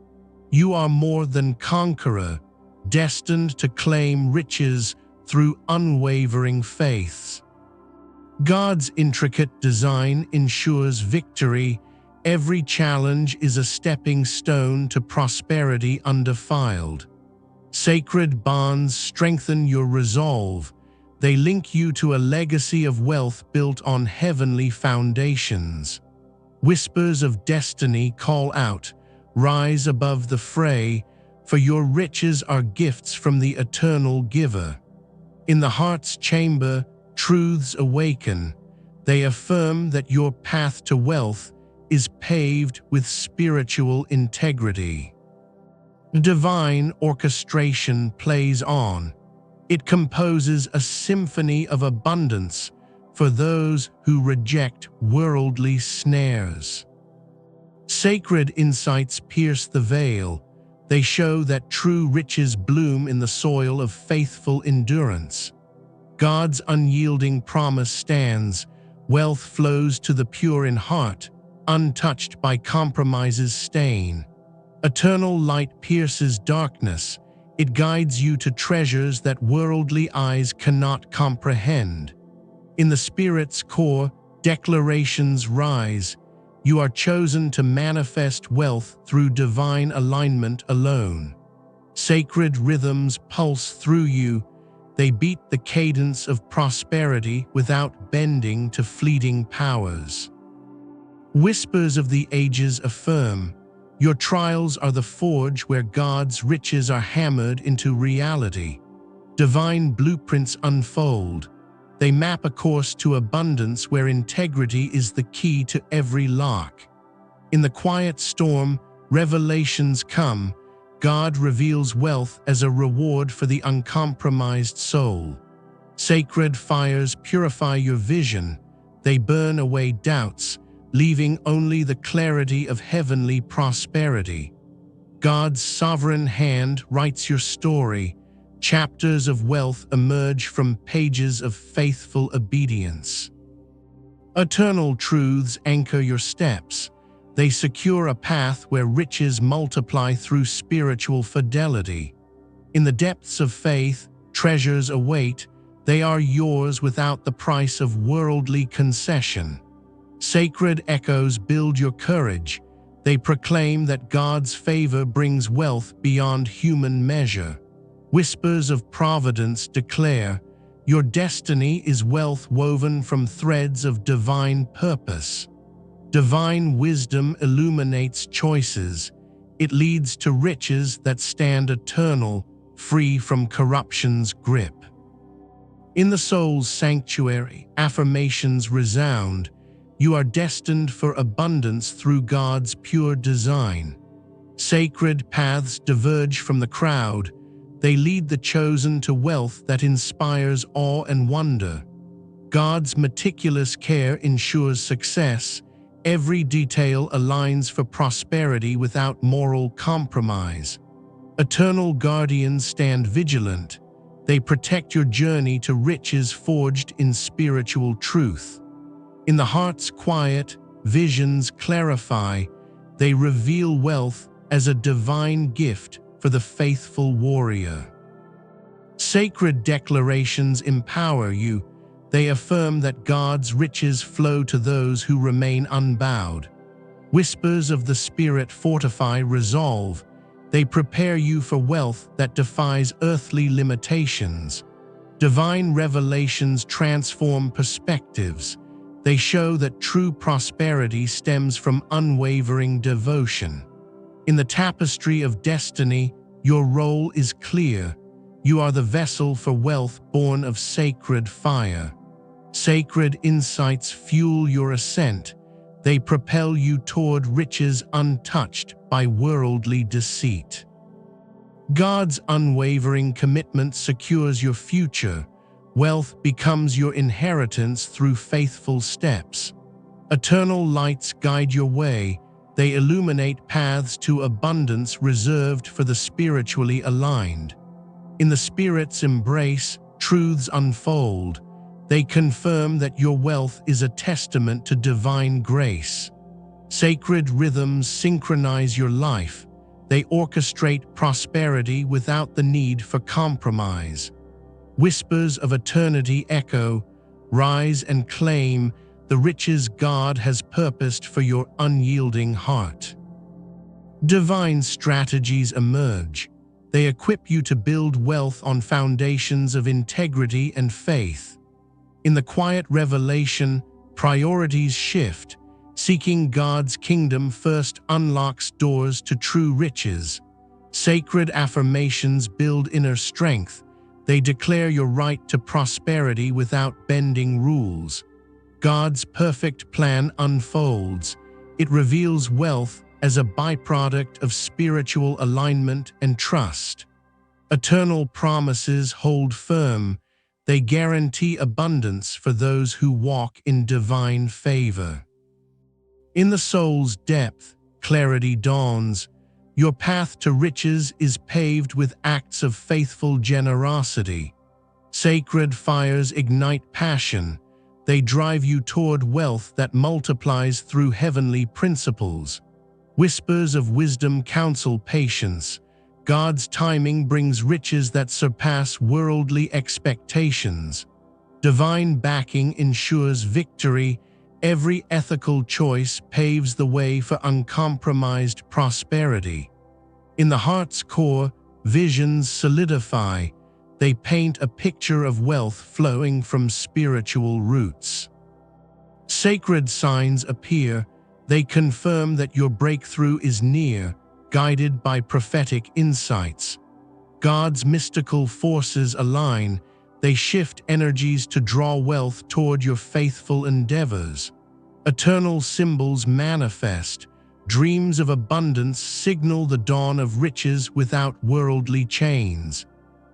You are more than conqueror, destined to claim riches through unwavering faiths. God's intricate design ensures victory. Every challenge is a stepping stone to prosperity undefiled. Sacred bonds strengthen your resolve. They link you to a legacy of wealth built on heavenly foundations. Whispers of destiny call out, rise above the fray, for your riches are gifts from the eternal giver. In the heart's chamber, truths awaken. They affirm that your path to wealth is paved with spiritual integrity. Divine orchestration plays on. It composes a symphony of abundance for those who reject worldly snares. Sacred insights pierce the veil. They show that true riches bloom in the soil of faithful endurance. God's unyielding promise stands. Wealth flows to the pure in heart, untouched by compromise's stain. Eternal light pierces darkness. It guides you to treasures that worldly eyes cannot comprehend. In the Spirit's core, declarations rise. You are chosen to manifest wealth through divine alignment alone. Sacred rhythms pulse through you. They beat the cadence of prosperity without bending to fleeting powers. Whispers of the ages affirm, your trials are the forge where God's riches are hammered into reality. Divine blueprints unfold. They map a course to abundance where integrity is the key to every lock. In the quiet storm, revelations come. God reveals wealth as a reward for the uncompromised soul. Sacred fires purify your vision. They burn away doubts, leaving only the clarity of heavenly prosperity. God's sovereign hand writes your story. Chapters of wealth emerge from pages of faithful obedience. Eternal truths anchor your steps. They secure a path where riches multiply through spiritual fidelity. In the depths of faith, treasures await. They are yours without the price of worldly concession. Sacred echoes build your courage. They proclaim that God's favor brings wealth beyond human measure. Whispers of providence declare, your destiny is wealth woven from threads of divine purpose. Divine wisdom illuminates choices. It leads to riches that stand eternal, free from corruption's grip. In the soul's sanctuary, affirmations resound. You are destined for abundance through God's pure design. Sacred paths diverge from the crowd. They lead the chosen to wealth that inspires awe and wonder. God's meticulous care ensures success. Every detail aligns for prosperity without moral compromise. Eternal guardians stand vigilant. They protect your journey to riches forged in spiritual truth. In the heart's quiet, visions clarify. They reveal wealth as a divine gift for the faithful warrior. Sacred declarations empower you. They affirm that God's riches flow to those who remain unbowed. Whispers of the Spirit fortify resolve. They prepare you for wealth that defies earthly limitations. Divine revelations transform perspectives. They show that true prosperity stems from unwavering devotion. In the tapestry of destiny, your role is clear. You are the vessel for wealth born of sacred fire. Sacred insights fuel your ascent. They propel you toward riches untouched by worldly deceit. God's unwavering commitment secures your future. Wealth becomes your inheritance through faithful steps. Eternal lights guide your way. They illuminate paths to abundance reserved for the spiritually aligned. In the Spirit's embrace, truths unfold. They confirm that your wealth is a testament to divine grace. Sacred rhythms synchronize your life. They orchestrate prosperity without the need for compromise. Whispers of eternity echo, rise and claim the riches God has purposed for your unyielding heart. Divine strategies emerge. They equip you to build wealth on foundations of integrity and faith. In the quiet revelation, priorities shift. Seeking God's kingdom first unlocks doors to true riches. Sacred affirmations build inner strength. They declare your right to prosperity without bending rules. God's perfect plan unfolds. It reveals wealth as a byproduct of spiritual alignment and trust. Eternal promises hold firm. They guarantee abundance for those who walk in divine favor. In the soul's depth, clarity dawns. Your path to riches is paved with acts of faithful generosity. Sacred fires ignite passion. They drive you toward wealth that multiplies through heavenly principles. Whispers of wisdom counsel patience. God's timing brings riches that surpass worldly expectations. Divine backing ensures victory. Every ethical choice paves the way for uncompromised prosperity. In the heart's core, visions solidify. They paint a picture of wealth flowing from spiritual roots. Sacred signs appear. They confirm that your breakthrough is near, guided by prophetic insights. God's mystical forces align. They shift energies to draw wealth toward your faithful endeavors. Eternal symbols manifest. Dreams of abundance signal the dawn of riches without worldly chains.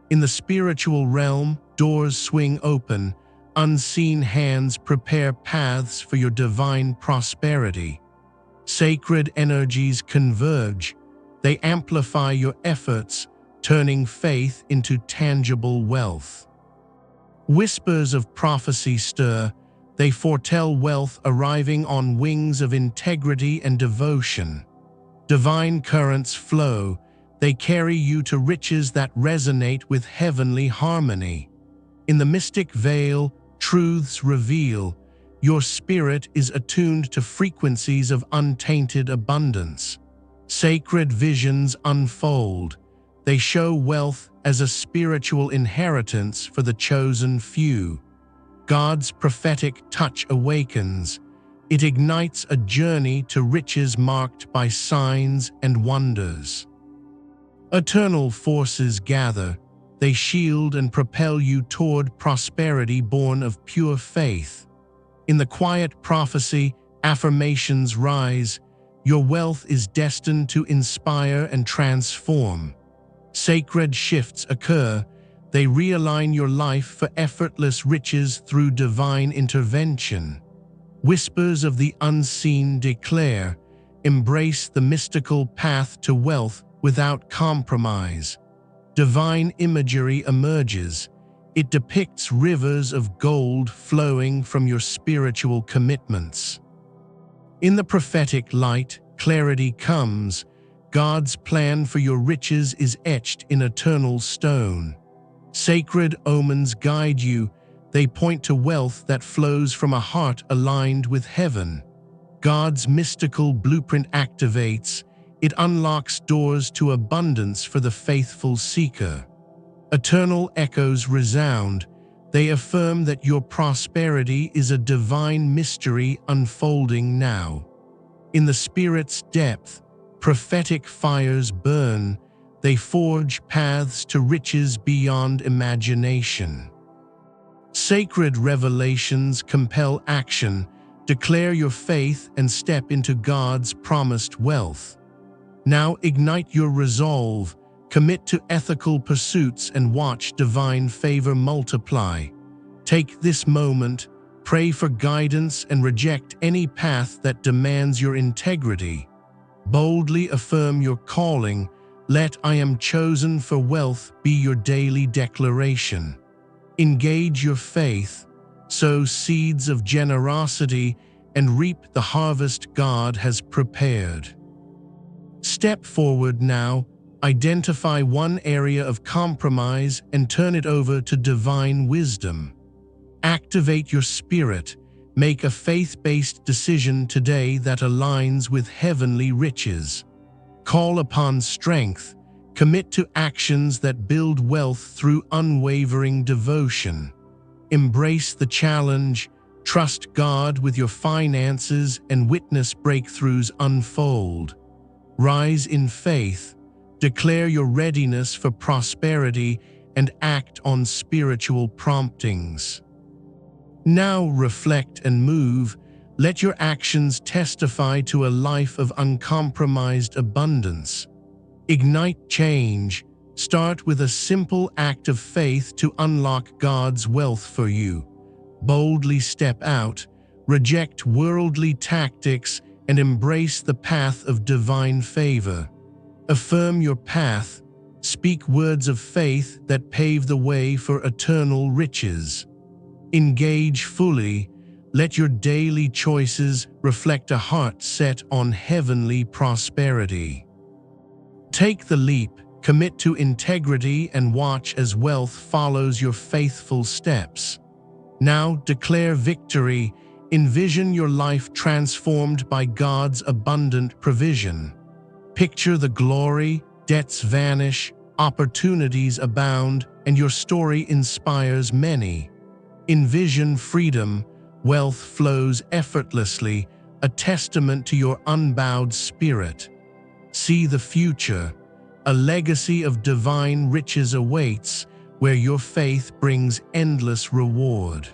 In the spiritual realm, doors swing open. Unseen hands prepare paths for your divine prosperity. Sacred energies converge. They amplify your efforts, turning faith into tangible wealth. Whispers of prophecy stir. They foretell wealth arriving on wings of integrity and devotion. Divine currents flow. They carry you to riches that resonate with heavenly harmony. In the mystic veil, truths reveal. Your spirit is attuned to frequencies of untainted abundance. Sacred visions unfold. They show wealth as a spiritual inheritance for the chosen few. God's prophetic touch awakens. It ignites a journey to riches marked by signs and wonders. Eternal forces gather. They shield and propel you toward prosperity born of pure faith. In the quiet prophecy, affirmations rise. Your wealth is destined to inspire and transform. Sacred shifts occur. They realign your life for effortless riches through divine intervention. Whispers of the unseen declare, embrace the mystical path to wealth without compromise. Divine imagery emerges. It depicts rivers of gold flowing from your spiritual commitments. In the prophetic light, clarity comes. God's plan for your riches is etched in eternal stone. Sacred omens guide you. They point to wealth that flows from a heart aligned with heaven. God's mystical blueprint activates. It unlocks doors to abundance for the faithful seeker. Eternal echoes resound. They affirm that your prosperity is a divine mystery unfolding now. In the spirit's depth, prophetic fires burn. They forge paths to riches beyond imagination. Sacred revelations compel action. Declare your faith and step into God's promised wealth. Now ignite your resolve. Commit to ethical pursuits and watch divine favor multiply. Take this moment, pray for guidance, and reject any path that demands your integrity. Boldly affirm your calling. Let "I am chosen for wealth" be your daily declaration. Engage your faith, sow seeds of generosity, and reap the harvest God has prepared. Step forward now. Identify one area of compromise and turn it over to divine wisdom. Activate your spirit. Make a faith-based decision today that aligns with heavenly riches. Call upon strength. Commit to actions that build wealth through unwavering devotion. Embrace the challenge. Trust God with your finances and witness breakthroughs unfold. Rise in faith. Declare your readiness for prosperity and act on spiritual promptings. Now reflect and move. Let your actions testify to a life of uncompromised abundance. Ignite change. Start with a simple act of faith to unlock God's wealth for you. Boldly step out, reject worldly tactics, and embrace the path of divine favor. Affirm your path. Speak words of faith that pave the way for eternal riches. Engage fully. Let your daily choices reflect a heart set on heavenly prosperity. Take the leap, commit to integrity, and watch as wealth follows your faithful steps. Now declare victory. Envision your life transformed by God's abundant provision. Picture the glory, debts vanish, opportunities abound, and your story inspires many. Envision freedom. Wealth flows effortlessly, a testament to your unbowed spirit. See the future. A legacy of divine riches awaits, where your faith brings endless reward.